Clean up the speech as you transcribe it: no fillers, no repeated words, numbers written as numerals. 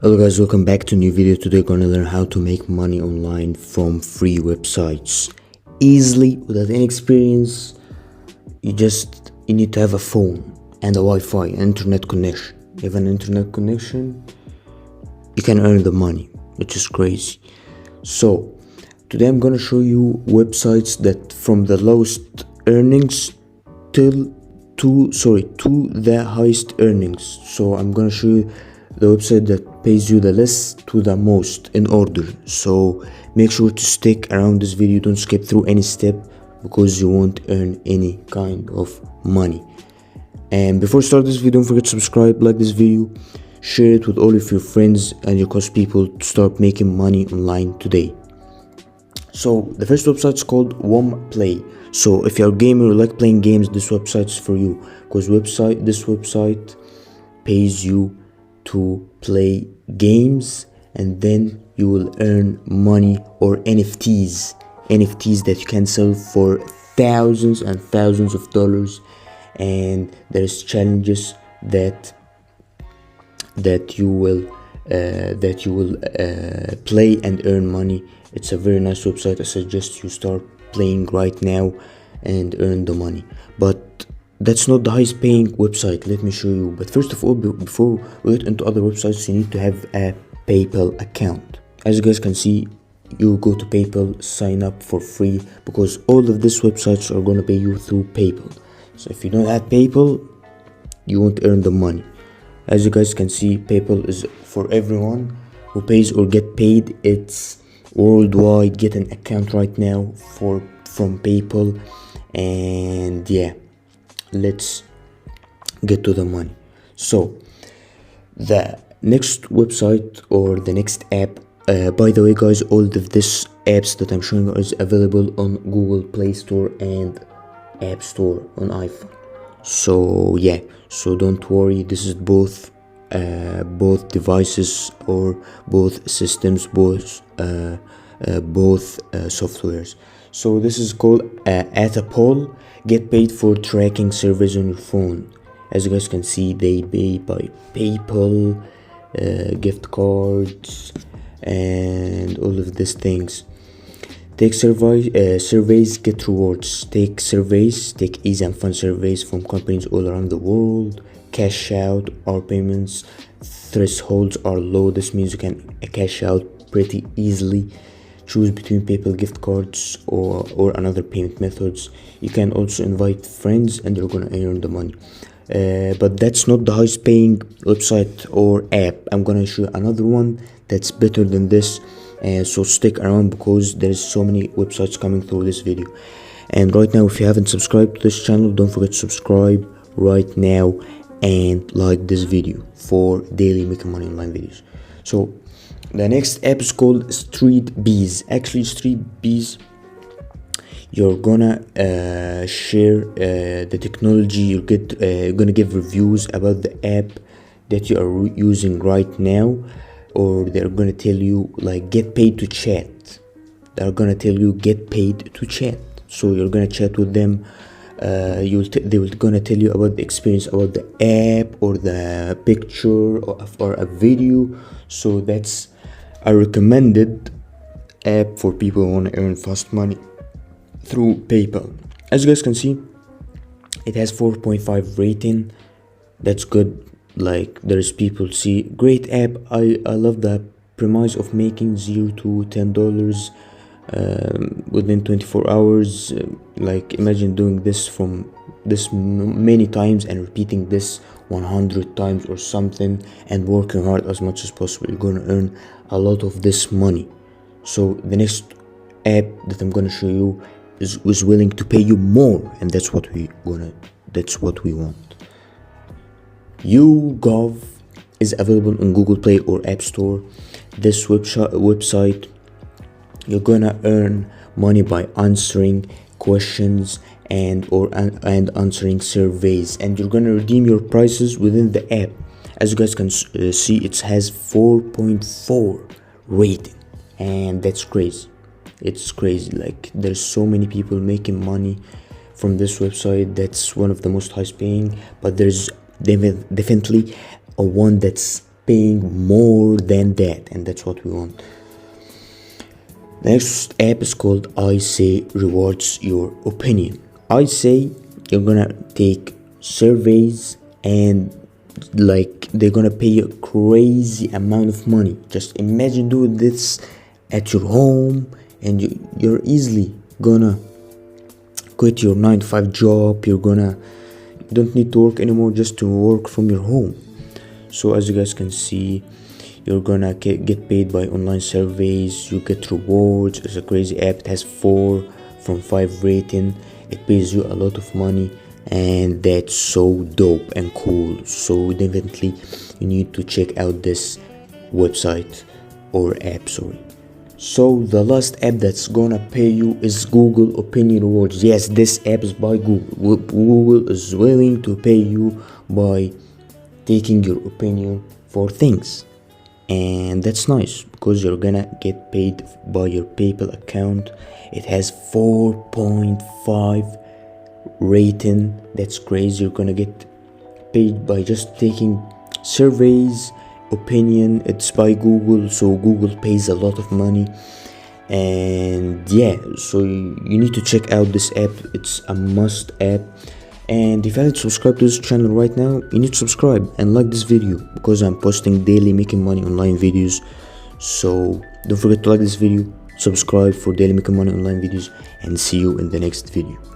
Hello guys, welcome back to a new video. Today we're gonna learn how to make money online from free websites easily without any experience. You need to have a phone and a Wi-Fi, internet connection. You have an internet connection, you can earn the money, which is crazy. So today I'm gonna show you websites that from the lowest earnings to the highest earnings. So I'm gonna show you the website that pays you the less to the most in order. So make sure to stick around this video, don't skip through any step because you won't earn any kind of money. And before start this video, don't forget to subscribe, like this video, share it with all of your friends and your close people to start making money online today. So the first website is called Play. So if you're a gamer or like playing games, this website is for you, because this website pays you to play games and then you will earn money, or NFTs that you can sell for thousands and thousands of dollars. And there's challenges that you will play and earn money. It's a very nice website. I suggest you start playing right now and earn the money. But that's not the highest paying website. Let me show you. But first of all, before we get into other websites, you need to have a PayPal account. As you guys can see, you go to PayPal, sign up for free, because all of these websites are gonna pay you through PayPal. So if you don't have PayPal, you won't earn the money. As you guys can see, PayPal is for everyone who pays or get paid. It's worldwide. Get an account right now from PayPal. And yeah, let's get to the money. So the next website or the next app, by the way guys, all of these apps that I'm showing you is available on Google Play Store and App Store on iPhone. So yeah, so don't worry, this is both devices or both systems, both softwares. So this is called Atapol. Get paid for tracking service on your phone. As you guys can see, they pay by PayPal, gift cards, and all of these things. Take surveys, get rewards. Take easy and fun surveys from companies all around the world. Cash out, our payments thresholds are low. This means you can cash out pretty easily. Choose between PayPal, gift cards, or another payment methods. You can also invite friends and you're gonna earn the money. But that's not the highest paying website or app. I'm gonna show you another one that's better than this. So stick around because there's so many websites coming through this video. And right now, if you haven't subscribed to this channel, don't forget to subscribe right now and like this video for daily making money online videos. So the next app is called StreetBees. Actually, StreetBees, you're gonna share the technology. You're gonna give reviews about the app that you are using right now, or they're gonna tell you like get paid to chat. They're gonna tell you get paid to chat. So you're gonna chat with them. They will gonna tell you about the experience about the app or the picture or a video. So that's a recommended app for people who want to earn fast money through PayPal. As you guys can see, it has 4.5 rating. That's good. Like, there's people see great app. I love the premise of making $0 to $10 within 24 hours. Like, imagine doing this from this many times and repeating this 100 times or something, and working hard as much as possible. You're gonna earn a lot of this money. So the next app that I'm gonna show you is willing to pay you more, and that's what we want. YouGov is available on Google Play or App Store. This website, you're gonna earn money by answering questions and answering surveys, and you're gonna redeem your prices within the app. As you guys can see, it has 4.4 rating, and that's crazy. It's crazy. Like, there's so many people making money from this website. That's one of the most highest paying, but there's definitely a one that's paying more than that, and that's what we want. The next app is called I Say Rewards Your Opinion. I Say, you're gonna take surveys and like they're gonna pay you a crazy amount of money. Just imagine doing this at your home, and you're easily gonna quit your 9 to 5 job. You don't need to work anymore, just to work from your home. So as you guys can see, you're gonna get paid by online surveys. You get rewards. It's a crazy app. It has 4 from 5 rating. It pays you a lot of money, and that's so dope and cool. So definitely you need to check out this website or app, sorry. So the last app that's gonna pay you is Google Opinion Rewards. Yes, this app is by Google. Google is willing to pay you by taking your opinion for things, and that's nice because you're gonna get paid by your PayPal account. It has 4.5 rating. That's crazy. You're gonna get paid by just taking surveys, opinion. It's by Google, so Google pays a lot of money. And yeah, so you need to check out this app. It's a must app. And if you haven't subscribed to this channel right now, you need to subscribe and like this video, because I'm posting daily making money online videos. So don't forget to like this video, subscribe for daily making money online videos, and see you in the next video.